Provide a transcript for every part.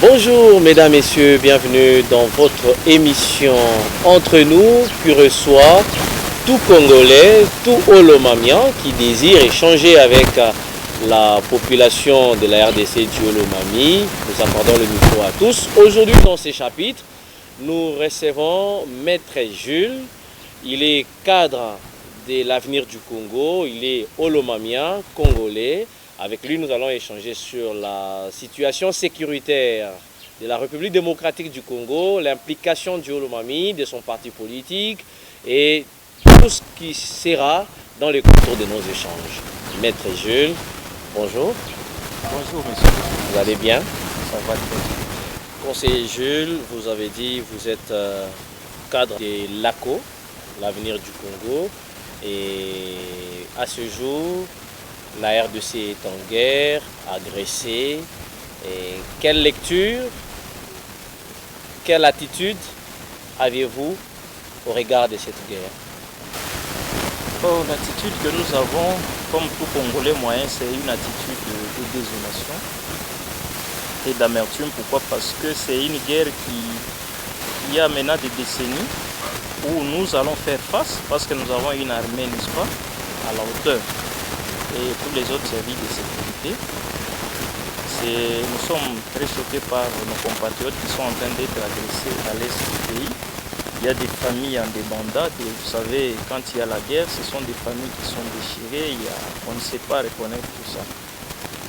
Bonjour mesdames, messieurs, bienvenue dans votre émission Entre nous qui reçoit tout Congolais, tout Olomamien qui désire échanger avec la population de la RDC du Olomami. Nous accordons le micro à tous. Aujourd'hui dans ces chapitres, nous recevons Maître Jules. Il est cadre de l'avenir du Congo, il est Olomamien, congolais. Avec lui, nous allons échanger sur la situation sécuritaire de la République démocratique du Congo, l'implication du Olomami, de son parti politique et tout ce qui sera dans le contour de nos échanges. Maître Jules, bonjour. Bonjour monsieur. Vous allez bien? Ça va très bien. Conseiller Jules, vous avez dit que vous êtes cadre de l'ACO, l'avenir du Congo. Et à ce jour, la RDC est en guerre, agressée. Et quelle lecture, quelle attitude aviez-vous au regard de cette guerre? L'attitude que nous avons, comme tout Congolais moyen, c'est une attitude de désolation et d'amertume. Pourquoi? Parce que c'est une guerre qui a maintenant des décennies où nous allons faire face, parce que nous avons une armée, n'est-ce pas, à la hauteur, et tous les autres services de sécurité. Nous sommes très choqués par nos compatriotes qui sont en train d'être agressés à l'est du pays. Il y a des familles en débandade, et vous savez, quand il y a la guerre, ce sont des familles qui sont déchirées, on ne sait pas reconnaître tout ça.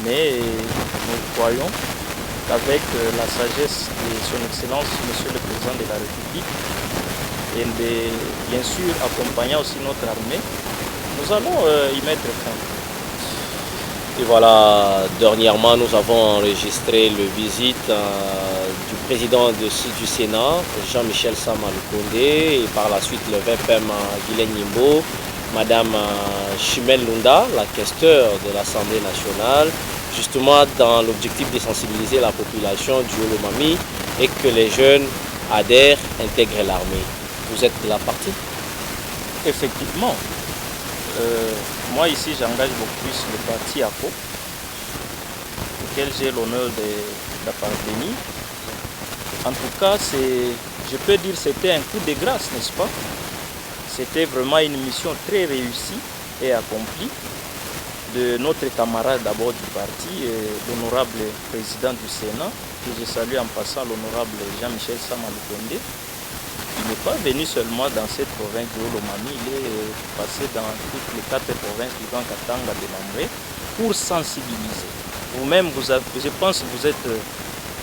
Mais nous croyons qu'avec la sagesse de son Excellence, Monsieur le Président de la République, et bien sûr accompagnant aussi notre armée, nous allons y mettre fin. Et voilà, dernièrement nous avons enregistré la visite du président du Sénat, Jean-Michel Sama Lukonde, et par la suite le VPM Guilain Nimbo, Madame Chimel Lunda, la questeur de l'Assemblée nationale, justement dans l'objectif de sensibiliser la population du Olomami et que les jeunes adhèrent, intègrent l'armée. Vous êtes de la partie? Effectivement. Moi ici j'engage beaucoup plus le parti ACO, auquel j'ai l'honneur d'appartenir. En tout cas, je peux dire que c'était un coup de grâce, n'est-ce pas? C'était vraiment une mission très réussie et accomplie de notre camarade d'abord du parti, l'honorable président du Sénat, que je salue en passant, l'honorable Jean-Michel Sama Lukonde. Il n'est pas venu seulement dans cette province de Olomami, il est passé dans toutes les 4 provinces du Grand Katanga de Lambré pour sensibiliser. Vous-même, je pense que vous êtes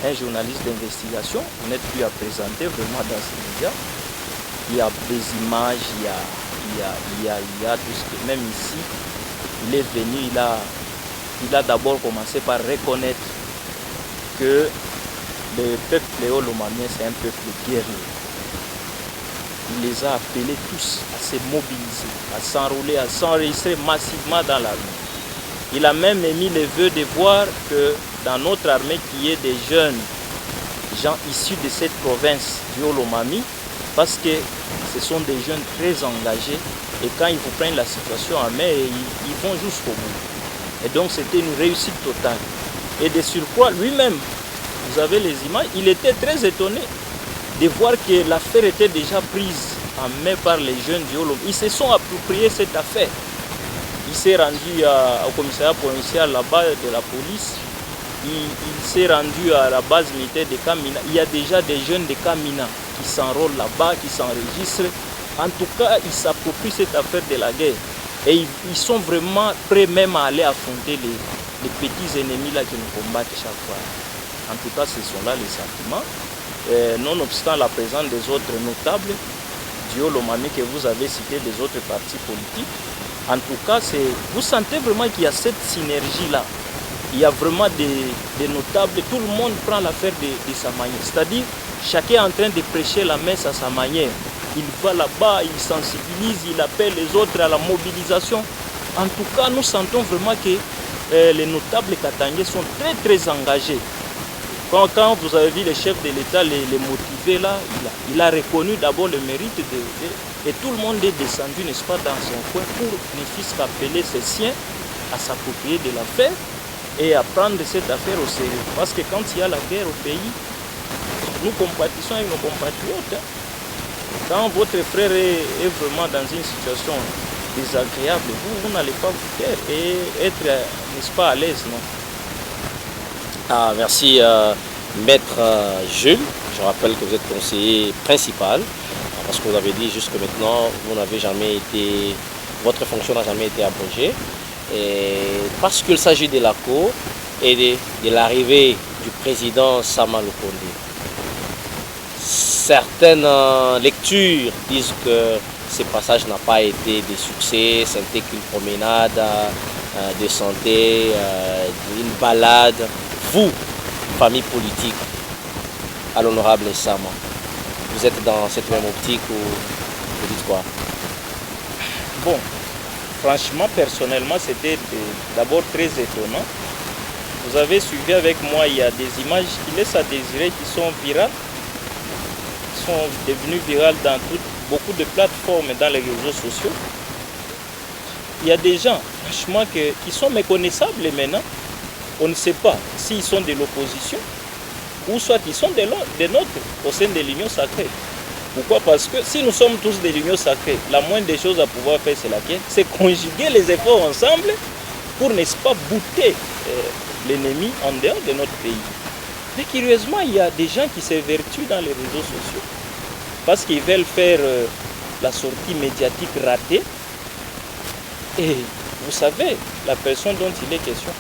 un journaliste d'investigation, vous n'êtes plus à présenter vraiment dans ces médias. Il y a des images, il y a tout ce que, même ici, il est venu, il a d'abord commencé par reconnaître que le peuple olomamien, c'est un peuple guerrier. Il les a appelés tous à se mobiliser, à s'enrôler, à s'enregistrer massivement dans l'armée. Il a même émis le vœu de voir que dans notre armée, qu'il y ait des jeunes gens issus de cette province du Olomami, parce que ce sont des jeunes très engagés et quand ils vous prennent la situation en main, ils vont jusqu'au bout. Et donc c'était une réussite totale. Et de surcroît, lui-même, vous avez les images, il était très étonné de voir que l'affaire était déjà prise en main par les jeunes du Olomami. Ils se sont appropriés cette affaire. Il s'est rendu au commissariat provincial là-bas de la police. Il s'est rendu à la base militaire de Kamina. Il y a déjà des jeunes de Kamina qui s'enrôlent là-bas, qui s'enregistrent. En tout cas, ils s'approprient cette affaire de la guerre. Et ils sont vraiment prêts même à aller affronter les petits ennemis là qui nous combattent chaque fois. En tout cas, ce sont là les sentiments. Nonobstant la présence des autres notables du Olomami que vous avez cité, des autres partis politiques, en tout cas, vous sentez vraiment qu'il y a cette synergie-là. Il y a vraiment des notables, tout le monde prend l'affaire de sa manière. C'est-à-dire, chacun est en train de prêcher la messe à sa manière. Il va là-bas, il sensibilise, il appelle les autres à la mobilisation. En tout cas, nous sentons vraiment que les notables katangais sont très très engagés. Quand vous avez vu le chef de l'État les motiver là, il a reconnu d'abord le mérite et tout le monde est descendu, n'est-ce pas, dans son coin pour ne fût-ce qu'appeler ses siens à s'approprier de l'affaire. et à prendre cette affaire au sérieux. Parce que quand il y a la guerre au pays, nous compatissons avec nos compatriotes. Quand votre frère est vraiment dans une situation désagréable, vous n'allez pas vous taire et être, n'est-ce pas, à l'aise, non? Ah, merci, Maître Jules. Je rappelle que vous êtes conseiller principal, parce que vous avez dit jusque maintenant, vous n'avez jamais été, votre fonction n'a jamais été abrogée. Et parce qu'il s'agit de la Cour et de l'arrivée du président Sama Lukonde. Certaines lectures disent que ce passage n'a pas été de succès, c'était qu'une promenade de santé, une balade. Vous, famille politique, à l'honorable Sama, vous êtes dans cette même optique ou vous dites quoi? Bon, franchement, personnellement, c'était d'abord très étonnant. Vous avez suivi avec moi, il y a des images qui laissent à désirer, qui sont virales, qui sont devenues virales dans beaucoup de plateformes dans les réseaux sociaux. Il y a des gens, franchement, qui sont méconnaissables maintenant. On ne sait pas s'ils sont de l'opposition ou soit ils sont des nôtres au sein de l'Union sacrée. Pourquoi? Parce que si nous sommes tous de l'Union sacrée, la moindre des choses à pouvoir faire, c'est laquelle? C'est conjuguer les efforts ensemble pour, n'est-ce pas, bouter l'ennemi en dehors de notre pays. Mais curieusement, il y a des gens qui s'évertuent dans les réseaux sociaux parce qu'ils veulent faire la sortie médiatique ratée. Et vous savez, la personne dont il est question,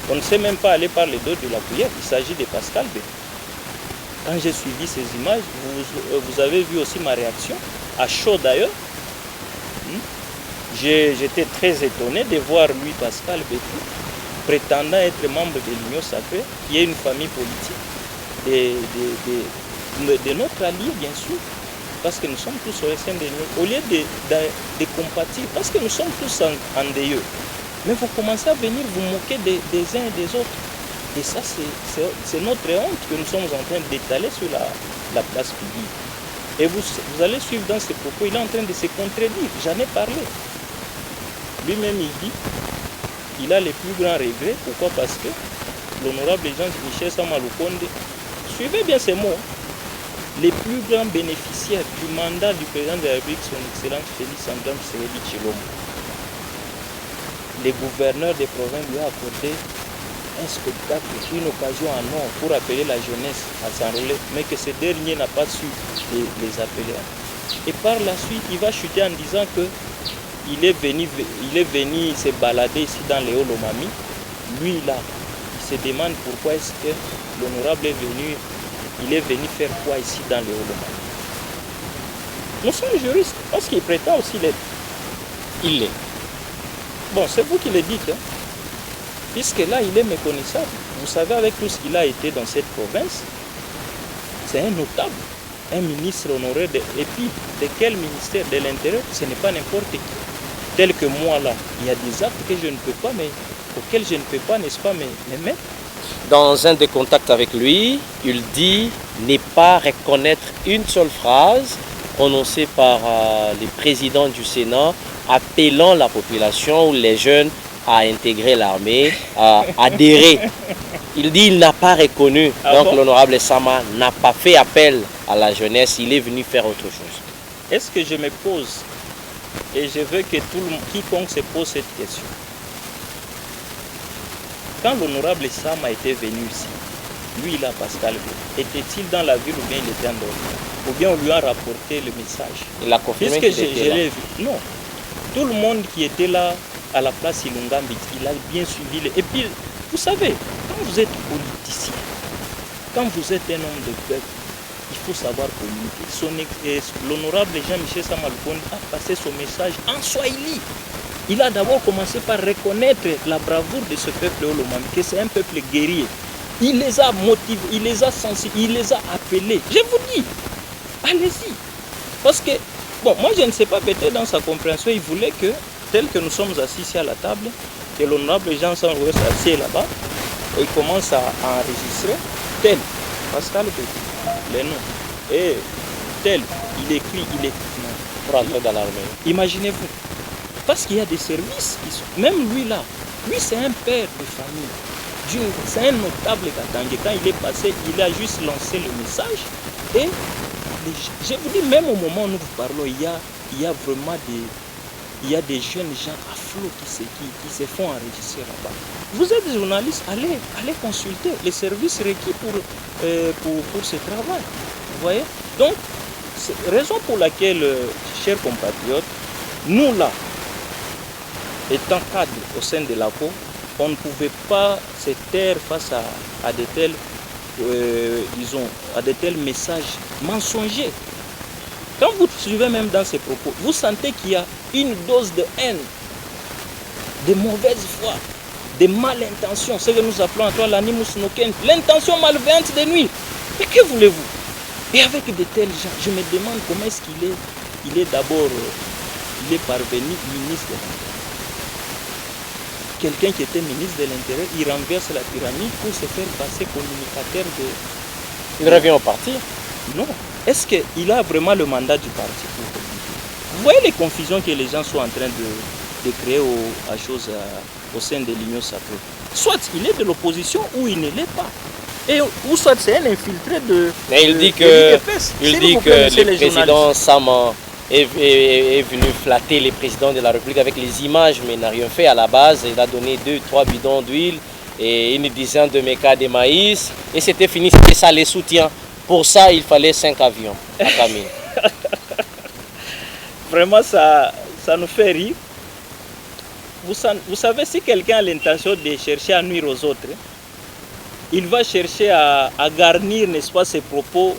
on ne sait même pas aller par les dos de la cuillère. Il s'agit de Pascal B. Quand j'ai suivi ces images, vous avez vu aussi ma réaction, à chaud d'ailleurs. J'étais très étonné de voir lui, Pascal B, prétendant être membre de l'Union sacrée, qui est une famille politique, de notre allié bien sûr, parce que nous sommes tous au sein de l'Union. Au lieu de compatir, parce que nous sommes tous en deuil. Mais vous commencez à venir vous moquer des uns et des autres. Et ça, c'est notre honte que nous sommes en train d'étaler sur la place publique. Et vous allez suivre dans ses propos, il est en train de se contredire. J'en ai parlé. Lui-même, il dit qu'il a les plus grands regrets. Pourquoi? Parce que l'honorable Jean-Michel Sama Lukonde, suivez bien ces mots, les plus grands bénéficiaires du mandat du président de la République, son Excellence Félix Antoine Tshisekedi Tshilombo, les gouverneurs des provinces lui ont accordé un spectacle, une occasion en or pour appeler la jeunesse à s'enrôler, mais que ce dernier n'a pas su les appeler. Et par la suite, il va chuter en disant qu'il est venu se balader ici dans les Hauts-Lomami. Lui, là, il se demande pourquoi est-ce que l'honorable il est venu faire quoi ici dans les Hauts-Lomami. Nous sommes juristes, parce qu'il prétend aussi l'être. Il l'est. Bon, c'est vous qui le dites, hein. Puisque là, il est méconnaissable. Vous savez, avec tout ce qu'il a été dans cette province, c'est un notable, un ministre honoré, et puis de quel ministère? De l'Intérieur? Ce n'est pas n'importe qui. Tel que moi, là, il y a des actes que je ne peux pas, mais auxquels je ne peux pas, n'est-ce pas, me mettre. Dans un des contacts avec lui, il dit ne pas reconnaître une seule phrase prononcée par le président du Sénat appelant la population ou les jeunes à intégrer l'armée, à adhérer. Il dit qu'il n'a pas reconnu. Donc l'honorable Sama n'a pas fait appel à la jeunesse, il est venu faire autre chose. Est-ce que je me pose, et je veux que quiconque se pose cette question, quand l'honorable Sama était venu ici, lui là, Pascal, était-il dans la ville ou bien il était en dehors? Ou bien on lui a rapporté le message? Il a confirmé qu'il était là. Non. Tout le monde qui était là à la place Ilungambi, il a bien suivi. Et puis, vous savez, quand vous êtes politicien, quand vous êtes un homme de peuple, il faut savoir communiquer. L'honorable Jean-Michel Sama Lukonde a passé son message en Swahili. Il a d'abord commencé par reconnaître la bravoure de ce peuple Hauts-Lomami, que c'est un peuple guerrier. Il les a motivés, il les a sensibilisés, il les a appelés. Je vous dis, allez-y. Parce que, bon, moi je ne sais pas, peut-être dans sa compréhension, il voulait que, tel que nous sommes assis ici à la table, que l'honorable Jean s'envoie s'assied là-bas, et il commence à enregistrer tel, Pascal Petit, les noms, et tel, il écrit, pour entrer dans l'armée. Imaginez-vous, parce qu'il y a des services, même lui là, lui c'est un père de famille. c'est un notable Katangé. Quand il est passé, il a juste lancé le message. Et je vous dis, même au moment où nous vous parlons, il y a vraiment des jeunes gens à flot qui se font enregistrer là-bas. Vous êtes journaliste, allez consulter les services requis pour ce travail. Vous voyez? Donc, c'est raison pour laquelle, chers compatriotes, nous là, étant cadres au sein de l'ACO, on ne pouvait pas se taire face à de tels, à de tels messages mensongers. Quand vous suivez même dans ces propos, vous sentez qu'il y a une dose de haine, de mauvaise foi, de malintention, ce que nous appelons en toi l'animus nocens, l'intention malveillante de nuire. Mais que voulez-vous? Et avec de tels gens, je me demande comment est-ce qu'il est d'abord, il est parvenu ministre de l'Intérieur. Quelqu'un qui était ministre de l'Intérieur, il renverse la pyramide pour se faire passer communicateur de... Il revient au parti? Non. Est-ce qu'il a vraiment le mandat du parti pour communiquer? Vous voyez les confusions que les gens sont en train de créer au sein de l'Union sacrée. Soit il est de l'opposition ou il ne l'est pas. Ou soit c'est un infiltré de... Mais il dit que le président Sama est venu flatter les présidents de la République avec les images, mais il n'a rien fait à la base. Il a donné 2-3 bidons d'huile et une dizaine de mécas de maïs. Et c'était fini, c'était ça les soutiens. Pour ça, il fallait 5 avions à Camille. Vraiment, ça nous fait rire. Vous savez, si quelqu'un a l'intention de chercher à nuire aux autres, il va chercher à garnir, n'est-ce pas, ses propos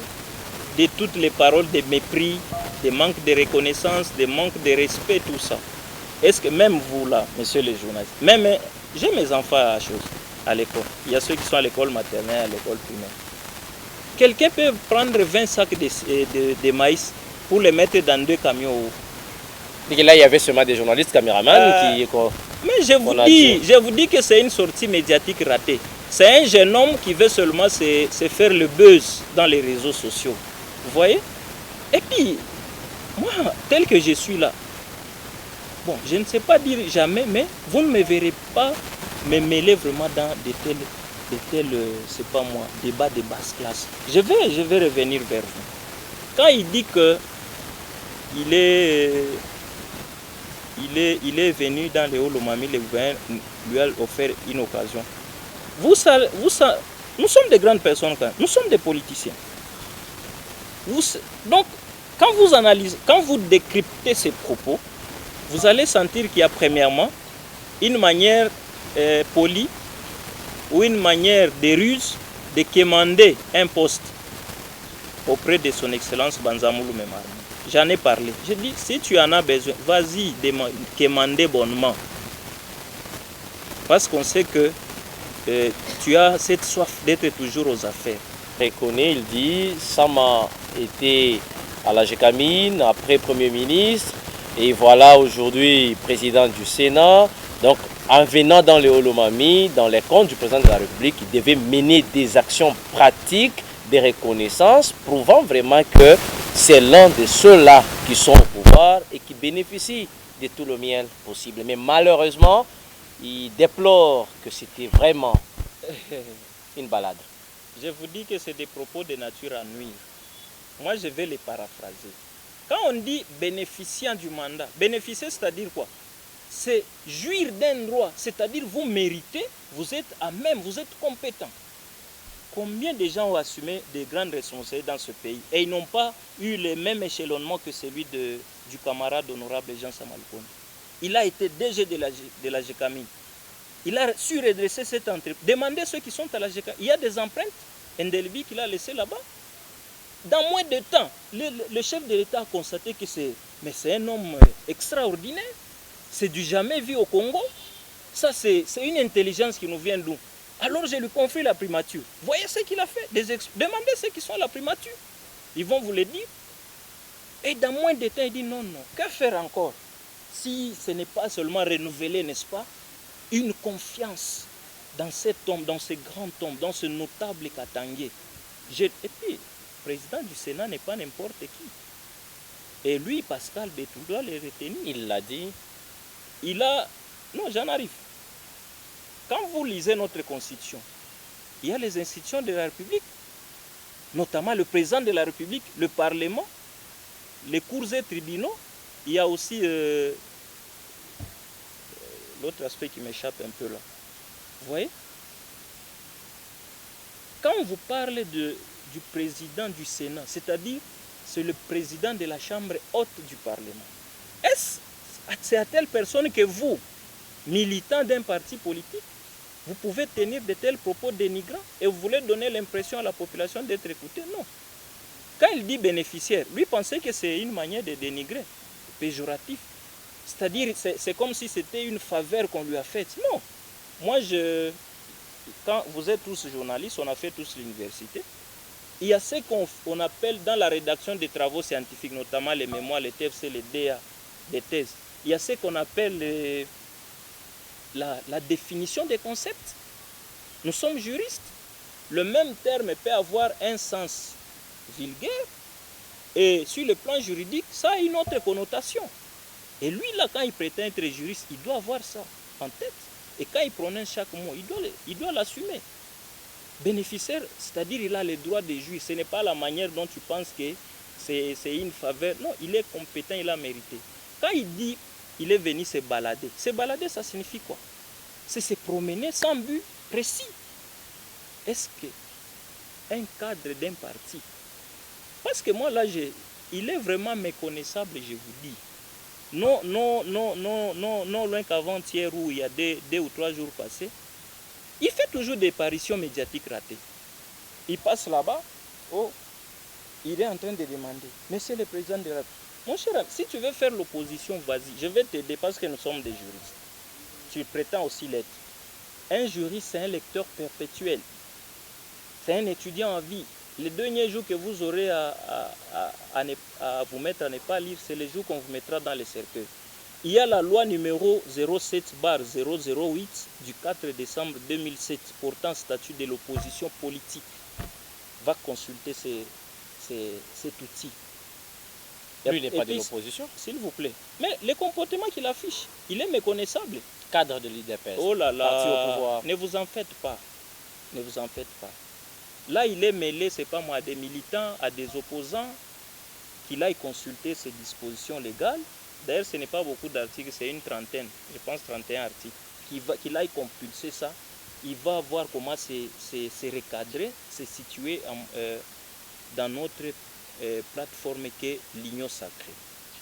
de toutes les paroles de mépris, de manque de reconnaissance, de manque de respect, tout ça. Est-ce que même vous là, messieurs les journalistes, même j'ai mes enfants à l'école, il y a ceux qui sont à l'école maternelle, à l'école primaire. Quelqu'un peut prendre 20 sacs de maïs pour les mettre dans 2 camions. Et là, il y avait seulement des journalistes, caméramans qui... Mais je vous dis que c'est une sortie médiatique ratée. C'est un jeune homme qui veut seulement se faire le buzz dans les réseaux sociaux. Vous voyez? Et puis, moi, tel que je suis là, bon, je ne sais pas dire jamais, mais vous ne me verrez pas me mêler vraiment dans de tels c'est pas moi, débats de basse classe. Je vais revenir vers vous. Quand il dit que il est venu dans le Haut-Lomami, le gouvernement lui a offert une occasion. Nous sommes des grandes personnes quand même. Nous sommes des politiciens. Donc, quand vous analysez, quand vous décryptez ces propos, vous allez sentir qu'il y a premièrement une manière polie ou une manière de ruse de quémander un poste auprès de son Excellence Banzamoulou Memar. J'en ai parlé. J'ai dit, si tu en as besoin, vas-y quémander bonnement. Parce qu'on sait que tu as cette soif d'être toujours aux affaires. Reconnaît, il dit, Sama était à la Gécamine, après Premier ministre, et voilà aujourd'hui président du Sénat. Donc, en venant dans le Haut-Lomami, dans les comptes du président de la République, il devait mener des actions pratiques de reconnaissance, prouvant vraiment que c'est l'un de ceux-là qui sont au pouvoir et qui bénéficient de tout le miel possible. Mais malheureusement, il déplore que c'était vraiment une balade. Je vous dis que c'est des propos de nature à nuire. Moi, je vais les paraphraser. Quand on dit bénéficiant du mandat, bénéficier, c'est-à-dire quoi? C'est jouir d'un droit, c'est-à-dire vous méritez, vous êtes à même, vous êtes compétent. Combien de gens ont assumé des grandes responsabilités dans ce pays et ils n'ont pas eu le même échelonnement que celui du camarade honorable Jean Samalkon. Il a été DG de la GECAMI. Il a su redresser cette entreprise. Demandez ceux qui sont à la GECAMI. Il y a des empreintes indélébiles qu'il a laissées là-bas. Dans moins de temps, le chef de l'État a constaté que c'est un homme extraordinaire. C'est du jamais vu au Congo. Ça, c'est une intelligence qui nous vient d'où? Alors je lui confie la primature. Voyez ce qu'il a fait. Demandez ceux qui sont à la primature. Ils vont vous le dire. Et dans moins de temps, il dit non, non. Que faire encore? Si ce n'est pas seulement renouveler, n'est-ce pas, une confiance dans cet homme, dans ce grand homme, dans ce notable Katangé. Et puis, le président du Sénat n'est pas n'importe qui. Et lui, Pascal Betou doit le retenir. Il l'a dit. Non, j'en arrive. quand vous lisez notre constitution, il y a les institutions de la République, notamment le président de la République, le Parlement, les cours et tribunaux. Il y a aussi l'autre aspect qui m'échappe un peu là. Vous voyez? Quand on vous parle du président du Sénat, c'est-à-dire c'est le président de la Chambre haute du Parlement, c'est à telle personne que vous, militant d'un parti politique, vous pouvez tenir de tels propos dénigrants et vous voulez donner l'impression à la population d'être écouté? Non. Quand il dit bénéficiaire, lui pensait que c'est une manière de dénigrer, péjoratif. C'est-à-dire, c'est comme si c'était une faveur qu'on lui a faite. Non. Moi, quand vous êtes tous journalistes, on a fait tous l'université, il y a ce qu'on appelle dans la rédaction des travaux scientifiques, notamment les mémoires, les TFC, les DA, les thèses, il y a ce qu'on appelle la définition des concepts. Nous sommes juristes. Le même terme peut avoir un sens vulgaire et sur le plan juridique, ça a une autre connotation. Et lui, là, quand il prétend être juriste, il doit avoir ça en tête. Et quand il prononce chaque mot, il doit l'assumer. Bénéficiaire, c'est-à-dire il a les droits des juges. Ce n'est pas la manière dont tu penses que c'est une faveur. Non, il est compétent, il a mérité. Quand il dit il est venu se balader, ça signifie quoi? C'est se promener sans but précis. Est-ce qu'un cadre d'un parti, parce que moi là, il est vraiment méconnaissable, je vous dis. Non, loin qu'avant-hier où il y a deux ou 3 jours passés, il fait toujours des apparitions médiatiques ratées. Il passe là-bas, oh, il est en train de demander, Monsieur le Président de la République, mon cher ami, si tu veux faire l'opposition, vas-y, je vais t'aider parce que nous sommes des juristes. Tu prétends aussi l'être. Un juriste, c'est un lecteur perpétuel. C'est un étudiant en vie. Les derniers jours que vous aurez à vous mettre à ne pas lire, c'est les jours qu'on vous mettra dans les cercueils. Il y a la loi numéro 07/008 du 4 décembre 2007 portant statut de l'opposition politique. Va consulter cet outil. Lui, il n'est pas de l'opposition. S'il vous plaît. Mais le comportement qu'il affiche, il est méconnaissable. Cadre de l'IDPS. Oh là là, parti au pouvoir. Ne vous en faites pas. Ne vous en faites pas. Là, il est mêlé, c'est pas moi, à des militants, à des opposants, qu'il aille consulter ces dispositions légales. D'ailleurs, ce n'est pas beaucoup d'articles, c'est une trentaine, je pense 31 articles. Qu'il aille compulser ça, il va voir comment c'est recadré, c'est situé dans notre plateforme qui est l'Union Sacrée.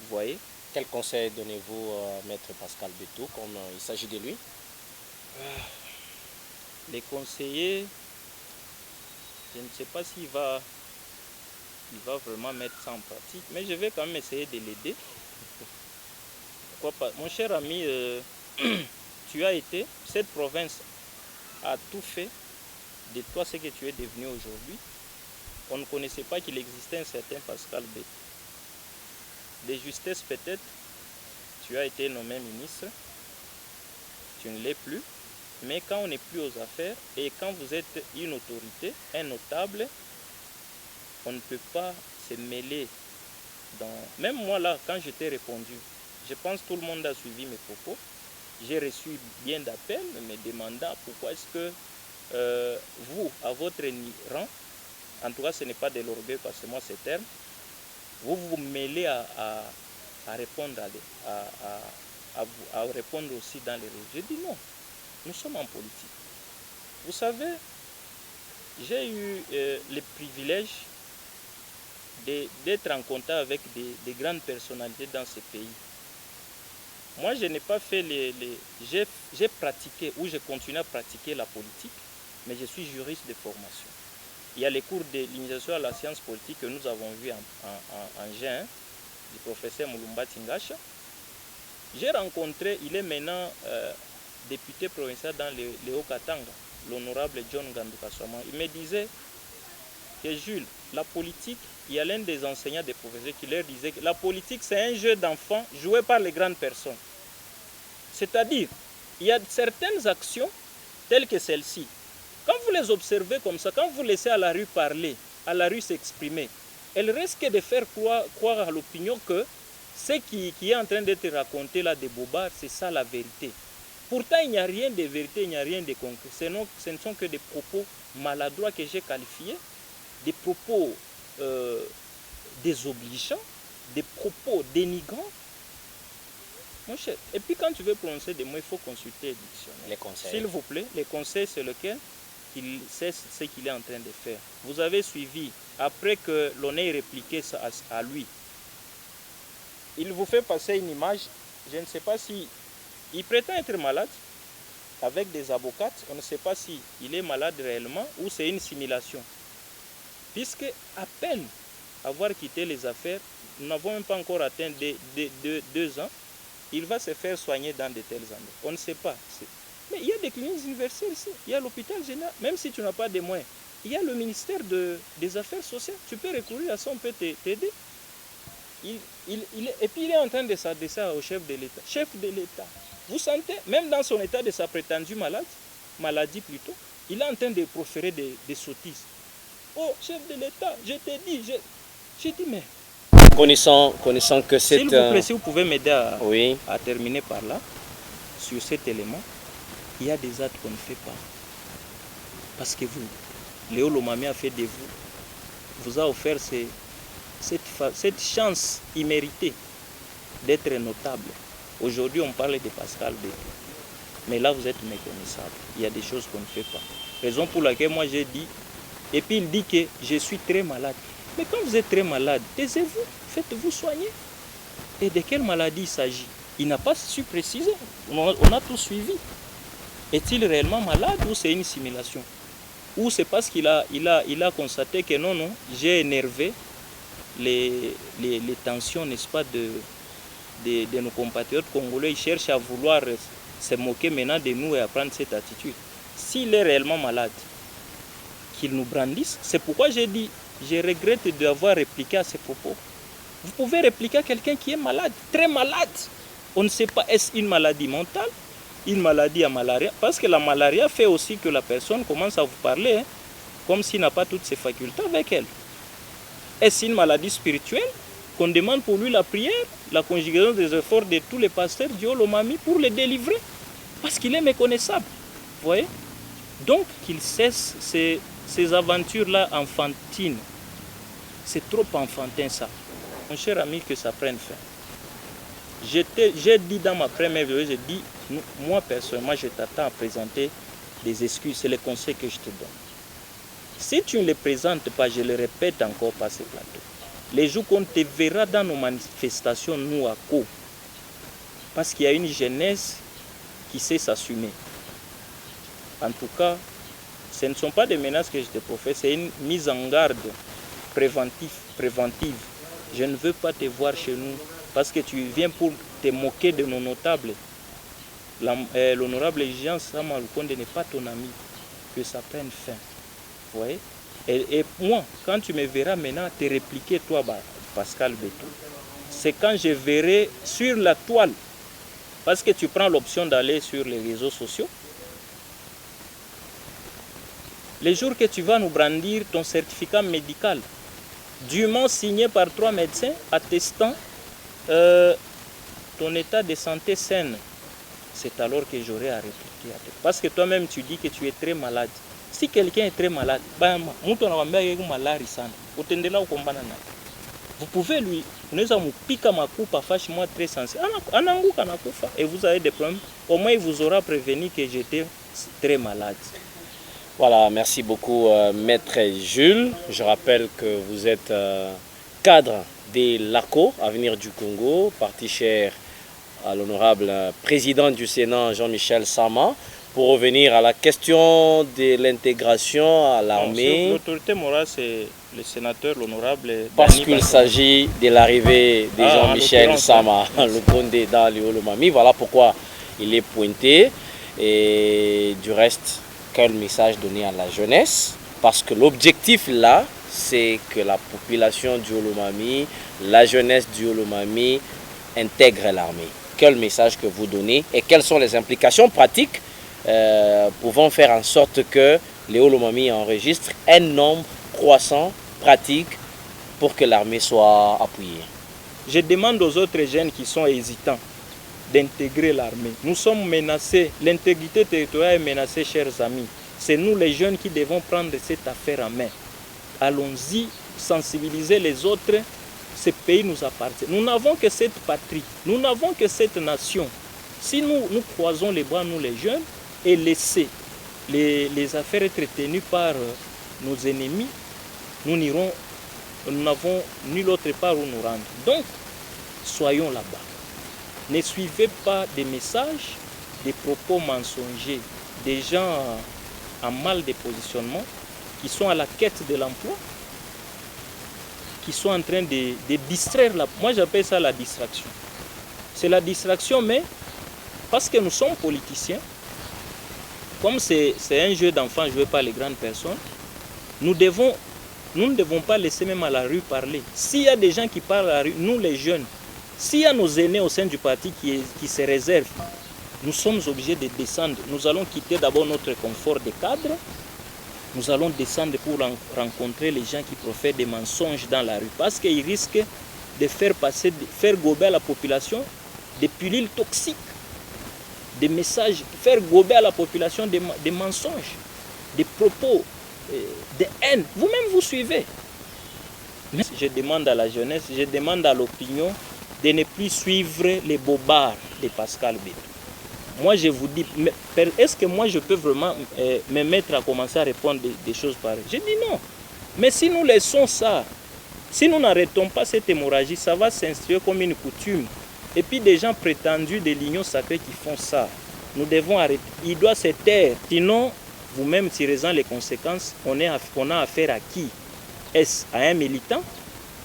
Vous voyez? Quel conseil donnez-vous à Maître Pascal Beto, comme il s'agit de lui? Les conseillers, je ne sais pas s'il va vraiment mettre ça en pratique, mais je vais quand même essayer de l'aider. Pourquoi pas? Mon cher ami, tu as été, cette province a tout fait de toi ce que tu es devenu aujourd'hui. On ne connaissait pas qu'il existait un certain Pascal Beto. De justesse peut-être, tu as été nommé ministre, tu ne l'es plus, mais quand on n'est plus aux affaires et quand vous êtes une autorité, un notable, on ne peut pas se mêler dans... Même moi là, quand je t'ai répondu, je pense que tout le monde a suivi mes propos, j'ai reçu bien d'appels me demandant pourquoi est-ce que vous, à votre rang, en tout cas ce n'est pas de l'orgueil parce que moi c'est terme, vous vous mêlez à répondre à répondre aussi dans les réseaux. Je dis non, nous sommes en politique. Vous savez, j'ai eu le privilège d'être en contact avec des grandes personnalités dans ce pays. Moi, je n'ai pas fait j'ai pratiqué ou je continue à pratiquer la politique, mais je suis juriste de formation. Il y a les cours de l'initiation à la science politique que nous avons vus en juin du professeur Mulumba Tingacha. J'ai rencontré, il est maintenant député provincial dans le Haut-Katanga, l'honorable John Gandouka-Swama. Il me disait que Jules, la politique, il y a l'un des enseignants des professeurs qui leur disait que la politique c'est un jeu d'enfants joué par les grandes personnes. C'est-à-dire, il y a certaines actions telles que celle-ci. Quand vous les observez comme ça, quand vous laissez à la rue parler, à la rue s'exprimer, elle risque de faire croire à l'opinion que ce qui est en train d'être raconté là des bobards, c'est ça la vérité. Pourtant, il n'y a rien de vérité, il n'y a rien de concret. Ce ne sont que des propos maladroits que j'ai qualifiés, des propos désobligeants, des propos dénigrants. Mon cher, et puis quand tu veux prononcer des mots, il faut consulter le dictionnaire. Les conseils. S'il vous plaît, les conseils, c'est lequel qu'il sait ce qu'il est en train de faire. Vous avez suivi, après que l'on ait répliqué ça à lui, il vous fait passer une image, je ne sais pas si il prétend être malade, avec des avocats, on ne sait pas si il est malade réellement ou c'est une simulation. Puisque à peine avoir quitté les affaires, nous n'avons même pas encore atteint 2 ans, il va se faire soigner dans de tels endroits. On ne sait pas. Mais il y a des cliniques universelles ici, il y a l'hôpital général, même si tu n'as pas de moyens. Il y a le ministère des Affaires sociales, tu peux recourir à ça, on peut t'aider. Et puis il est en train de s'adresser au chef de l'État. Chef de l'État, vous sentez, même dans son état de sa prétendue maladie plutôt, il est en train de proférer des sottises. Oh, chef de l'État, je t'ai dit, j'ai dit, mais... Connaissant que c'est... S'il vous plaît, si vous pouvez m'aider à terminer par là, sur cet élément, il y a des actes qu'on ne fait pas. Parce que vous, Léo Lomami a fait de vous a offert cette chance imméritée d'être notable. Aujourd'hui, on parle de Pascal Beto. Mais là, vous êtes méconnaissable. Il y a des choses qu'on ne fait pas. Raison pour laquelle moi j'ai dit, et puis il dit que je suis très malade. Mais quand vous êtes très malade, taisez-vous, faites-vous soigner. Et de quelle maladie il s'agit? Il n'a pas su préciser. On a tout suivi. Est-il réellement malade ou c'est une simulation? Ou c'est parce qu'il a constaté que non, j'ai énervé les tensions, n'est-ce pas, de nos compatriotes congolais. Ils cherchent à vouloir se moquer maintenant de nous et à prendre cette attitude. S'il est réellement malade, qu'il nous brandisse. C'est pourquoi j'ai dit, je regrette d'avoir répliqué à ces propos. Vous pouvez répliquer à quelqu'un qui est malade, très malade. On ne sait pas, est-ce une maladie mentale, une maladie à malaria? Parce que la malaria fait aussi que la personne commence à vous parler, comme s'il n'a pas toutes ses facultés avec elle. Est-ce une maladie spirituelle qu'on demande pour lui la prière, la conjugaison des efforts de tous les pasteurs du Lomami pour le délivrer? Parce qu'il est méconnaissable. Vous voyez? Donc qu'il cesse ces aventures-là enfantines. C'est trop enfantin ça. Mon cher ami, que ça prenne fin. J'ai dit dans ma première vidéo, j'ai dit, moi personnellement, je t'attends à présenter des excuses. C'est le conseil que je te donne. Si tu ne les présentes pas, je le répète encore par ce plateau, les jours qu'on te verra dans nos manifestations, nous à Co, parce qu'il y a une jeunesse qui sait s'assumer. En tout cas, ce ne sont pas des menaces que je te professe, c'est une mise en garde préventive. Je ne veux pas te voir chez nous parce que tu viens pour te moquer de nos notables. L'honorable Jean Sama Lukonde n'est pas ton ami. Que ça prenne fin. Vous voyez? Et moi, quand tu me verras maintenant te répliquer, toi, Pascal Beto, c'est quand je verrai sur la toile, parce que tu prends l'option d'aller sur les réseaux sociaux, les jours que tu vas nous brandir ton certificat médical, dûment signé par 3 médecins attestant ton état de santé saine, c'est alors que j'aurai à répliquer à toi. Parce que toi-même, tu dis que tu es très malade. Si quelqu'un est très malade, vous pouvez lui, très sensible, et vous avez des problèmes. Au moins, il vous aura prévenu que j'étais très malade. Voilà, merci beaucoup, Maître Jules. Je rappelle que vous êtes cadre de l'ACO, Avenir du Congo, parti cher à l'honorable président du Sénat, Jean-Michel Sama. Pour revenir à la question de l'intégration à l'armée. L'autorité morale, c'est le sénateur, l'honorable. Parce qu'il s'agit de l'arrivée de Jean-Michel Sama, le Condé dans le Lomami. Voilà pourquoi il est pointé. Et du reste, quel message donner à la jeunesse? Parce que l'objectif là, c'est que la population du Lomami, la jeunesse du Lomami intègre l'armée. Quel message que vous donnez et quelles sont les implications pratiques pouvant faire en sorte que Léo Lomami enregistre un nombre croissant, pratique, pour que l'armée soit appuyée? Je demande aux autres jeunes qui sont hésitants, d'intégrer l'armée. Nous sommes menacés, l'intégrité territoriale est menacée, chers amis. C'est nous les jeunes qui devons prendre cette affaire en main. Allons-y, sensibiliser les autres, ce pays nous appartient. Nous n'avons que cette patrie, nous n'avons que cette nation. Si nous croisons les bras, nous les jeunes, et laisser les affaires être tenues par nos ennemis, nous n'avons nulle autre part où nous rendre. Donc, soyons là-bas. Ne suivez pas des messages, des propos mensongers, des gens en mal de positionnement, qui sont à la quête de l'emploi, qui sont en train de distraire. Moi, j'appelle ça la distraction. C'est la distraction, mais parce que nous sommes politiciens, comme c'est un jeu d'enfants joué par les grandes personnes, nous ne devons pas laisser même à la rue parler. S'il y a des gens qui parlent à la rue, nous les jeunes, s'il y a nos aînés au sein du parti qui se réservent, nous sommes obligés de descendre. Nous allons quitter d'abord notre confort de cadre. Nous allons descendre pour rencontrer les gens qui profèrent des mensonges dans la rue. Parce qu'ils risquent de faire gober à la population des pilules toxiques, des messages, faire gober à la population des mensonges, des propos, de haine. Vous-même, vous suivez. Mais je demande à la jeunesse, je demande à l'opinion de ne plus suivre les bobards de Pascal Beto. Moi, je vous dis, est-ce que moi, je peux vraiment me mettre à commencer à répondre des choses pareilles? Je dis non. Mais si nous laissons ça, si nous n'arrêtons pas cette hémorragie, ça va s'instruire comme une coutume. Et puis des gens prétendus de l'union sacrée qui font ça, nous devons arrêter. Il doit se taire. Sinon, vous-même tirez-en les conséquences, on a affaire à qui? Est-ce à un militant?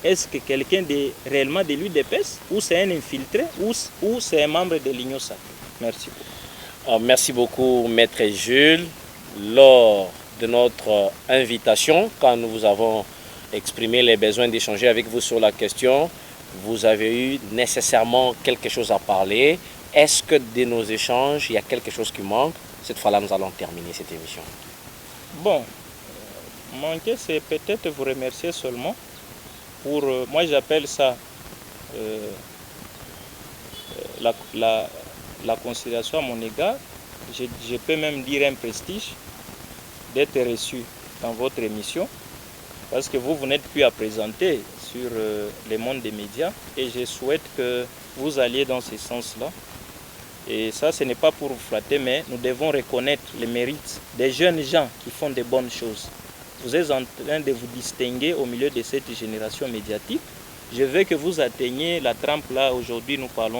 Est-ce que quelqu'un réellement de l'UDPS? Ou c'est un infiltré? Ou c'est un membre de l'Union sacrée? Merci beaucoup. Merci beaucoup, Maître Jules. Lors de notre invitation, quand nous vous avons exprimé les besoins d'échanger avec vous sur la question, vous avez eu nécessairement quelque chose à parler. Est-ce que de nos échanges, il y a quelque chose qui manque? Cette fois-là, nous allons terminer cette émission. Bon, manquer, c'est peut-être vous remercier seulement pour, moi j'appelle ça la considération à mon égard. Je peux même dire un prestige d'être reçu dans votre émission parce que vous n'êtes plus à présenter sur le monde des médias et je souhaite que vous alliez dans ce sens-là. Et ça, ce n'est pas pour vous flatter, mais nous devons reconnaître les mérites des jeunes gens qui font de bonnes choses. Vous êtes en train de vous distinguer au milieu de cette génération médiatique. Je veux que vous atteigniez la trempe là. Aujourd'hui, nous parlons